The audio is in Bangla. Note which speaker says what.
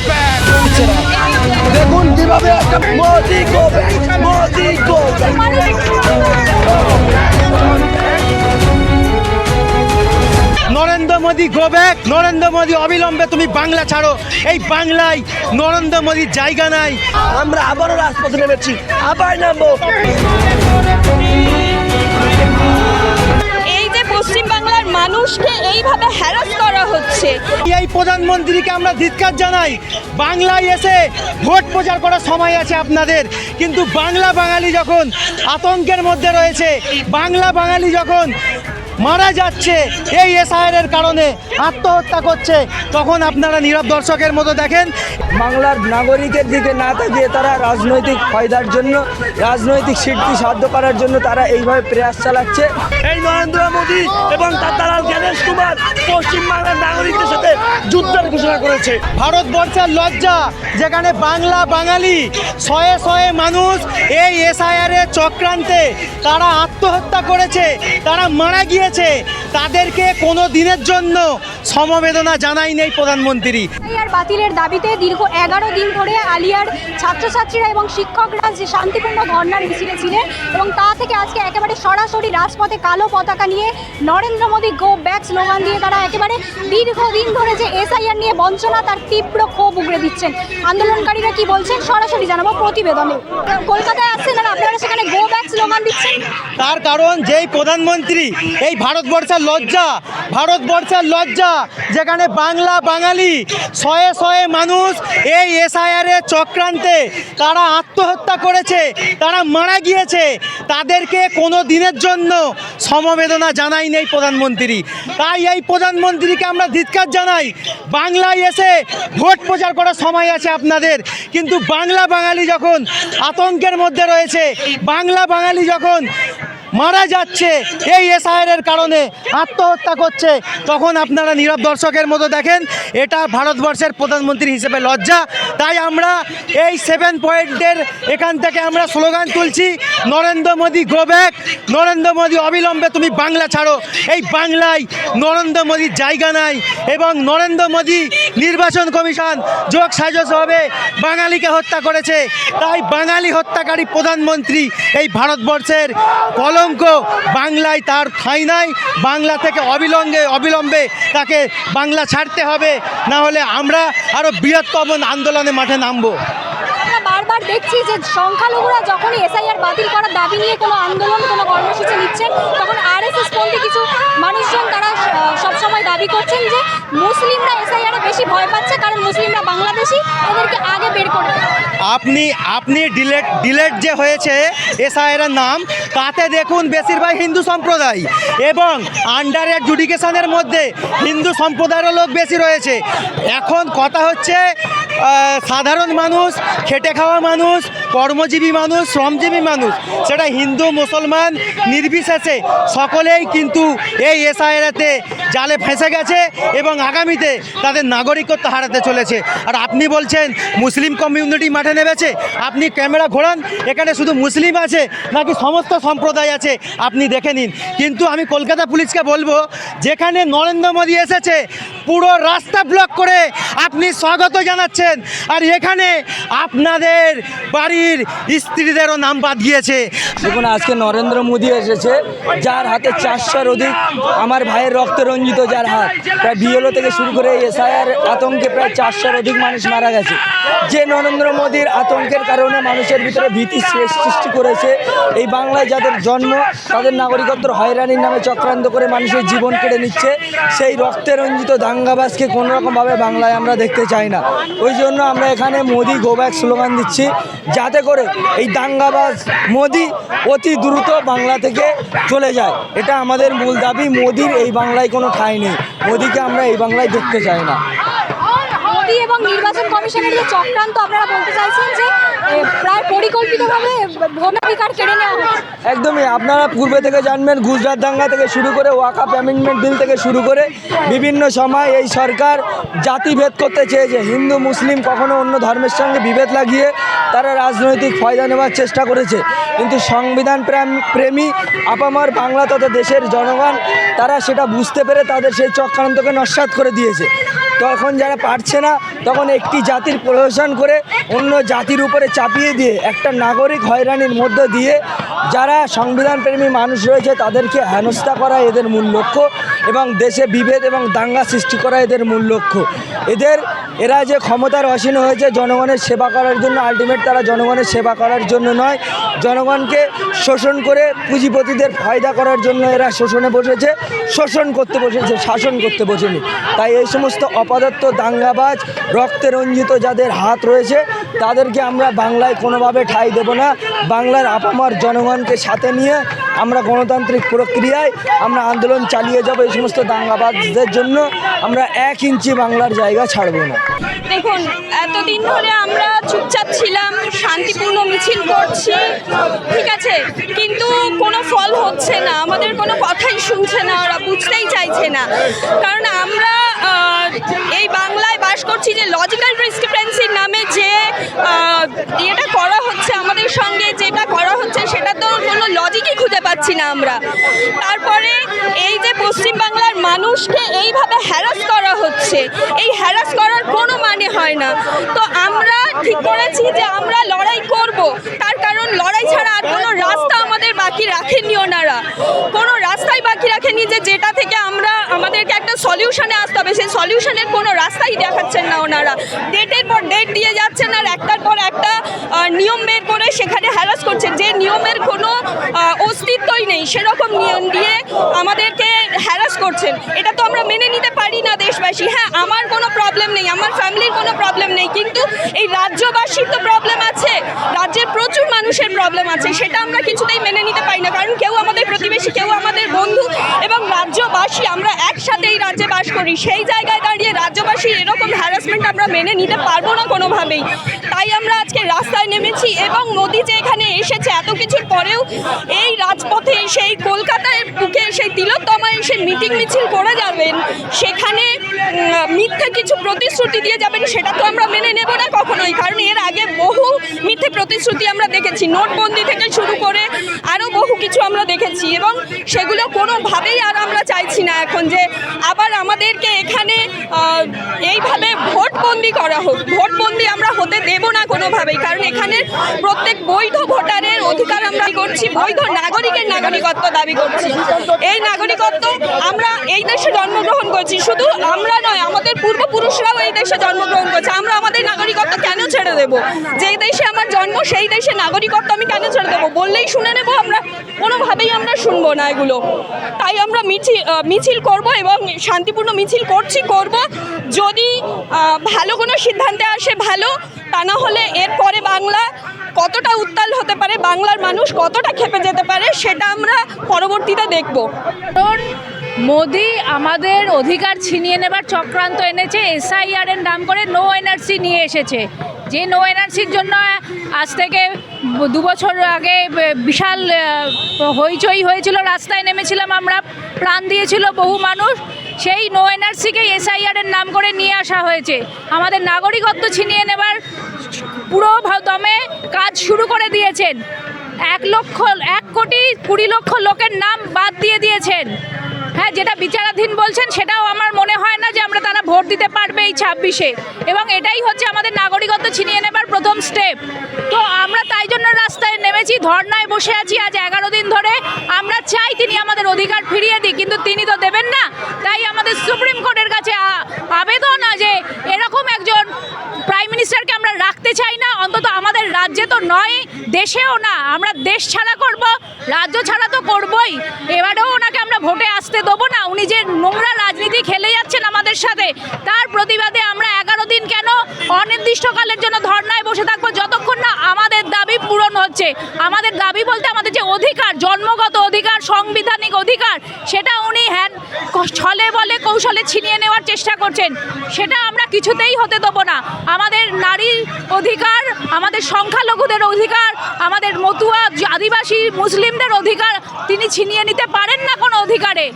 Speaker 1: ব্যাক।
Speaker 2: দেখুন কিভাবে একটা Modi go back, Modi go back.
Speaker 1: Narendra Modi go back, Narendra Modi অবিলম্বে তুমি বাংলা ছাড়ো। এই বাংলায় নরেন্দ্র মোদীর জায়গা নাই।
Speaker 2: আমরা আবারও রাজপথে নেমেছি, আবার নামবো।
Speaker 3: এই যে পশ্চিম বাংলার মানুষকে এইভাবে হ্যারাস করা হচ্ছে,
Speaker 1: এই প্রধানমন্ত্রীকে আমরা ধিক্কার জানাই। বাংলায় এসে ভোট প্রচার করার সময় আছে আপনাদের, কিন্তু বাংলা বাঙালি যখন আতঙ্কের মধ্যে রয়েছে, বাংলা বাঙালি যখন মারা যাচ্ছে এই এসআইআর এর কারণে, আত্মহত্যা করছে, তখন আপনারা নীরব দর্শকের মতো দেখেন।
Speaker 2: বাংলার নাগরিকের দিকে না তাকিয়ে তারা রাজনৈতিক ফায়দার জন্য, রাজনৈতিক সিদ্ধি সাধ্য করার জন্য তারা এইভাবে প্রয়াস চালাচ্ছে। এই নরেন্দ্র মোদী এবং তার দালাল জ্ঞানেশ কুমার পশ্চিমবাংলার নাগরিকদের সাথে যুদ্ধের ঘোষণা করেছে।
Speaker 1: ভারতবর্ষের লজ্জা, যেখানে বাংলা বাঙালি শয়ে শয়ে মানুষ এই এসআইআর এর চক্রান্তে তারা আত্মহত্যা করেছে, তারা মারা গিয়েছে, তাদেরকে কোনো দিনের জন্য সমবেদনা জানাই নেই প্রধানমন্ত্রী।
Speaker 4: এসআইআর বাতিলের দাবিতে দীর্ঘ 11 দিন ধরে আলিয়ার ছাত্রছাত্রীরা এবং শিক্ষকরা যে শান্তিপূর্ণ ধর্নার মিছিলে ছিলেন, এবং তা থেকে আজকে একেবারে সরাসরি রাজপথে কালো পতাকা নিয়ে Narendra Modi go back slogan দিয়ে তারা একেবারে দীর্ঘদিন ধরে যে এসআইআর নিয়ে বঞ্চনা, তার তীব্র ক্ষোভ উগড়ে দিচ্ছেন। আন্দোলনকারীরা কি বলছেন সরাসরি জানাবো প্রতিবেদনে। কলকাতায় আসছেন আর আপনারা সেখানে গো ব্যাক স্লোগান দিচ্ছেন।
Speaker 1: তার কারণ যেই প্রধানমন্ত্রী, এই ভারতবর্ষের লজ্জা, ভারতবর্ষের লজ্জা, যেখানে বাংলা বাঙালি শয়ে শয়ে মানুষ এই এসআইআর এর চক্রান্তে তারা আত্মহত্যা করেছে, তারা মারা গিয়েছে, তাদেরকে কোনো দিনের জন্য সমবেদনা জানাই নেই প্রধানমন্ত্রী। তাই এই প্রধানমন্ত্রীকে আমরা ধিক্কার জানাই। বাংলায় এসে ভোট প্রচার করার সময় আছে আপনাদের, কিন্তু বাংলা বাঙালি যখন আতঙ্কের মধ্যে রয়েছে, বাংলা বাঙালি যখন মারা যাচ্ছে এই এসআইআর এর কারণে, আত্মহত্যা করছে, তখন আপনারা নীরব দর্শকের মতো দেখেন। এটা ভারতবর্ষের প্রধানমন্ত্রী হিসেবে লজ্জা। তাই আমরা এই 7 পয়েন্টের এখান থেকে আমরা স্লোগান তুলছি, নরেন্দ্র মোদী গো ব্যাক, নরেন্দ্র মোদী অবিলম্বে তুমি বাংলা ছাড়ো। এই বাংলায় নরেন্দ্র মোদীর জায়গা নাই, এবং নরেন্দ্র মোদী নির্বাচন কমিশন যোগ সাজসভাবে বাঙালিকে হত্যা করেছে। তাই বাঙালি হত্যাকারী প্রধানমন্ত্রী এই ভারতবর্ষের কলঙ্ক, বাংলায় তার ঠাঁই নাই। বাংলা থেকে অবিলম্বে তাকে বাংলা ছাড়তে হবে, না হলে আমরা আরও বৃহত্তম আন্দোলনে মাঠে নামবো।
Speaker 4: আমরা বারবার দেখছি যে সংখ্যালঘুরা যখনই এসআইআর বাতিল করার দাবি নিয়ে কোনো আন্দোলন, কোনো কর্মসূচি নিচ্ছেন, তখন আরএসএস পন্থী কিছু মানুষজন তারা সবসময় দাবি করছেন যে মুসলিমরা এসআইআরে বেশি ভয় পাচ্ছে, কারণ মুসলিমরা বাংলাদেশি, এদেরকে আগে বের করে দেয়।
Speaker 1: আপনি ডিলেট যে হয়েছে এসআইআর এর নাম, তাতে দেখুন বেশিরভাগ হিন্দু সম্প্রদায়, এবং আন্ডার অ্যাডজুডিকেশনের মধ্যে হিন্দু সম্প্রদায়েরও লোক বেশি রয়েছে। এখন কথা হচ্ছে সাধারণ মানুষ, খেটে খাওয়া মানুষ, কর্মজীবী মানুষ, শ্রমজীবী মানুষ, সেটা হিন্দু মুসলমান নির্বিশেষে সকলেই কিন্তু এই এসআইআরতে জালে ফেঁসে গেছে, এবং আগামীতে তাদের নাগরিকত্ব হারাতে চলেছে। আর আপনি বলছেন মুসলিম কমিউনিটি মাঠে নেমেছে। আপনি ক্যামেরা ঘোরান, এখানে শুধু মুসলিম আছে নাকি সমস্ত সম্প্রদায় আছে আপনি দেখে নিন। কিন্তু আমি কলকাতা পুলিশকে বলবো, যেখানে নরেন্দ্র মোদী এসেছে পুরো রাস্তা ব্লক করে আপনি স্বাগত জানাচ্ছেন, আর এখানে আপনাদের বাড়ির স্ত্রীদেরও নাম বাদ গিয়েছে।
Speaker 2: দেখুন আজকে নরেন্দ্র মোদী এসেছে, যার হাতে 400-র অধিক আমার ভাইয়ের রক্তে রঞ্জিত, যার হাত প্রায় বিএলও থেকে শুরু করে এসআইআর আতঙ্কে প্রায় 400-র অধিক মানুষ মারা গেছে। যে নরেন্দ্র মোদীর আতঙ্কের কারণে মানুষের ভিতরে ভীতি সৃষ্টি করেছে, এই বাংলায় যাদের জন্ম তাদের নাগরিকত্ব হয়রানির নামে চক্রান্ত করে মানুষের জীবন কেড়ে নিচ্ছে, সেই রক্তে রঞ্জিত দাঙ্গাবাজকে কোনোরকমভাবে বাংলায় আমরা দেখতে চাই না। ওই জন্য আমরা এখানে মোদী গো ব্যাক স্লোগান দিচ্ছি, যাতে করে এই দাঙ্গাবাজ মোদী অতি দ্রুত বাংলা থেকে চলে যায়। এটা আমাদের মূল দাবি। মোদীর এই বাংলায় কোনো ঠাঁই নেই, মোদীকে আমরা এই বাংলায় দেখতে চাই না।
Speaker 4: মোদী এবং নির্বাচন কমিশনের যে চক্রান্ত, আপনারা বলতে চাইছেন যে প্রায় পরিকল্পিতভাবে ভোটাধিকার কেড়ে নেওয়া হচ্ছে।
Speaker 2: একদমই, আপনারা পূর্বে থেকে জানবেন, গুজরাট দাঙ্গা থেকে শুরু করে ওয়াকফ অ্যামেন্ডমেন্ট বিল থেকে শুরু করে বিভিন্ন সময় এই সরকার জাতিভেদ করতে চেয়েছে। হিন্দু মুসলিম কখনো অন্য ধর্মের সঙ্গে বিভেদ লাগিয়ে তারা রাজনৈতিক ফায়দা নেওয়ার চেষ্টা করেছে, কিন্তু সংবিধান প্রেমী আপামর বাংলা তথা দেশের জনগণ তারা সেটা বুঝতে পেরে তাদের সেই চক্রান্তকে নস্যাৎ করে দিয়েছে। তখন যারা পারছে না তখন একটি জাতির প্রহসন করে অন্য জাতির উপরে চাপিয়ে দিয়ে একটা নাগরিক হয়রানির মধ্য দিয়ে যারা সংবিধানপ্রেমী মানুষ রয়েছে তাদেরকে হেনস্থা করা এদের মূল লক্ষ্য এবং দেশে বিভেদ এবং দাঙ্গা সৃষ্টি করা এদের মূল লক্ষ্য। এরা যে ক্ষমতার আসীন হয়েছে জনগণের সেবা করার জন্য, আলটিমেট তারা জনগণের সেবা করার জন্য নয়, জনগণকে শোষণ করে পুঁজিপতিদের ফায়দা করার জন্য এরা শোষণে বসেছে, শোষণ করতে বসেছে, শাসন করতে বসেনি। তাই এই সমস্ত অপদার্থ দাঙ্গাবাজ রক্তে রঞ্জিত যাদের হাত রয়েছে তাদেরকে আমরা বাংলায় কোনোভাবে ঠাঁই দেব না। বাংলার আপামর জনগণকে সাথে নিয়ে আমরা গণতান্ত্রিক প্রক্রিয়ায় আমরা আন্দোলন চালিয়ে যাব। এই সমস্ত দাঙ্গাবাজদের জন্য আমরা 1 ইঞ্চি বাংলার জায়গা ছাড়ব না।
Speaker 3: দেখুন, এতদিন ধরে আমরা চুপচাপ ছিলাম, শান্তিপূর্ণ মিছিল করছি, ঠিক আছে, কিন্তু কোনো ফল হচ্ছে না, আমাদের কোনো কথাই শুনছে না, ওরা বুঝতেই চাইছে না। কারণ আমরা এই বাংলায় বাস করছি, যে লজিক্যাল ডিসক্রিপেন্সির নামে যে এটা করা হচ্ছে আমাদের সঙ্গে, যেটা করা হচ্ছে সেটা তো কোনো লজিকই খুঁজে পাচ্ছি না আমরা। তারপরে এই যে পশ্চিমবাংলার মানুষকে এইভাবে হ্যারাস করা হচ্ছে, এই হ্যারাস করার কোনো মানে হয় না। তো আমরা ঠিক করেছি যে আমরা লড়াই করব, তার কারণ লড়াই ছাড়া আর কোনো রাস্তা আমাদের বাকি রাখেননি ওনারা, কোনো রাস্তাই বাকি রাখেনি যে যেটা থেকে আমাদেরকে একটা সলিউশনে আসতে হবে, সেই সলিউশনের কোনো রাস্তাই দেখাচ্ছেন না ওনারা। ডেটের পর ডেট দিয়ে যাচ্ছেন আর একটার পর একটা নিয়ম বের করে সেখানে হ্যারাস করছেন, যে নিয়মের কোনো অস্তিত্বই নেই, সেরকম নিয়ম দিয়ে আমাদেরকে হ্যারাস করছেন। এটা তো আমরা মেনে নিতে পারি না দেশবাসী। হ্যাঁ, আমার কোনো প্রবলেম নেই, আমার ফ্যামিলির কোনো প্রবলেম নেই, কিন্তু এই রাজ্যবাসীর তো প্রবলেম আছে, রাজ্যের প্রচুর মানুষের প্রবলেম আছে, সেটা আমরা কিছুতেই মেনে নিতে পারি না। কারণ কেউ আমাদের প্রতিবেশী, কেউ আমাদের বন্ধু এবং রাজ্যবাসী, আমরা একসাথে এই রাজ্যে বাস করি। সেই জায়গায় দাঁড়িয়ে রাজ্যবাসীর এরকম হ্যারাসমেন্ট আমরা মেনে নিতে পারবো না কোনোভাবেই। তাই আমরা আজকে রাস্তায় নেমেছি এবং মোদি যে এখানে এসেছে এত কিছুর পরেও এই রাজপথে, সেই কলকাতায় বুকে, সেই তিলোত্তমায় এসে মিটিং মিছিল করে যাবেন, সেখানে মিথ্যে কিছু প্রতিশ্রুতি দিয়ে যাবেন, সেটা তো আমরা মেনে নেব না কখনোই। কারণ এর আগে বহু মিথ্যে প্রতিশ্রুতি আমরা দেখেছি, নোটবন্দি থেকে শুরু করে আরও বহু কিছু আমরা দেখেছি, এবং সেগুলো কোনোভাবেই আর আমরা চাইছি না এখন যে আবার আমাদেরকে এখানে এইভাবে ভোটবন্দি করা হোক। ভোটবন্দি আমরা হতে দেব না কোনোভাবেই, কারণ এখানে প্রত্যেক বৈধ ভোটারের অধিকার আমরা করছি, বৈধ নাগরিকের নাগরিকত্ব দাবি করছি। এই নাগরিকত্ব আমরা এই দেশে জন্মগ্রহণ করছি, শুধু আমরা নয়, আমাদের পূর্বপুরুষরাও এই দেশে জন্মগ্রহণ করছে। আমরা আমাদের নাগরিকত্ব কেন ছেড়ে দেব? যেই দেশে আমার জন্ম সেই দেশে নাগরিকত্ব আমি কেন ছেড়ে দেবো? বললেই শুনে নেব আমরা? কোনোভাবেই আমরা শুনবো না এগুলো। তাই আমরা মিছিল করব এবং শান্তিপূর্ণ মিছিল করব। যদি ভালো কোনো সিদ্ধান্তে আসে ভালো, তা না হলে এরপরে বাংলা কতটা উত্তাল হতে পারে, বাংলার মানুষ কতটা ক্ষেপে যেতে পারে, সেটা আমরা পরবর্তীতে দেখব।
Speaker 5: কারণ মোদি আমাদের অধিকার ছিনিয়ে নেবার চক্রান্ত এনেছে, SIR এর নাম করে নো এনআরসি নিয়ে এসেছে। যে নো এনআরসির জন্য আজ থেকে 2 বছর আগে বিশাল হইচই হয়েছিল, রাস্তায় নেমেছিলাম আমরা, প্রাণ দিয়েছিল বহু মানুষ। সেই নো এনআরসিকে SIR এর নাম করে নিয়ে আসা হয়েছে। আমাদের নাগরিকত্ব ছিনিয়ে নেবার পুরো দমে কাজ শুরু করে দিয়েছেন। 1,20,00,000 লোকের নাম বাদ দিয়ে দিয়েছেন। হ্যাঁ, যেটা বিচারাধীন বলছেন, সেটাও আমার মনে হয় না যে আমরা তারা ভোট দিতে পারবে এই 26-এ, এবং এটাই হচ্ছে আমাদের নাগরিকত্ব ছিনিয়ে নেবার প্রথম স্টেপ। তো আমরা তাই জন্য রাস্তায় নেমেছি, ধর্নায় বসে আছি আজ 11 দিন ধরে। আমরা চাই তিনি আমাদের অধিকার ফিরিয়ে দিক, কিন্তু তিনি তো দেবেন না। তাই আমাদের সুপ্রিম কোর্টের কাছে আবেদন যে এরকম একজন প্রাইম মিনিস্টারকে আমরা রাখতে চাই না, অন্তত আমাদের রাজ্যে তো নয়, দেশেও না। আমরা দেশ ছাড়া করব, রাজ্য ছাড়া তো করবই। এবারেও ওনাকে আমরা ভোটে আসতে দেবো না। উনি যে নোংরা রাজনীতি খেলে যাচ্ছেন আমাদের সাথে, তার প্রতিবাদে আমরা 11 দিন কেন অনির্দিষ্টকালের জন্য ধর্নায় বসে থাকবো, যতক্ষণ না আমাদের দাবি পূরণ হচ্ছে। আমাদের দাবি বলতে আমাদের যে অধিকার, জন্মগত অধিকার, সাংবিধানিক অধিকার, সেটা উনি ছলে বলে কৌশলে ছিনিয়ে নেওয়ার চেষ্টা করছেন। সেটা আমরা কিছুতেই হতে দেবো না। আমাদের নারীর অধিকার, আমাদের সংখ্যালঘুদের অধিকার, আমাদের মতুয়া, আদিবাসী, মুসলিমদের অধিকার তিনি ছিনিয়ে নিতে পারেন না কোনো অধিকারে।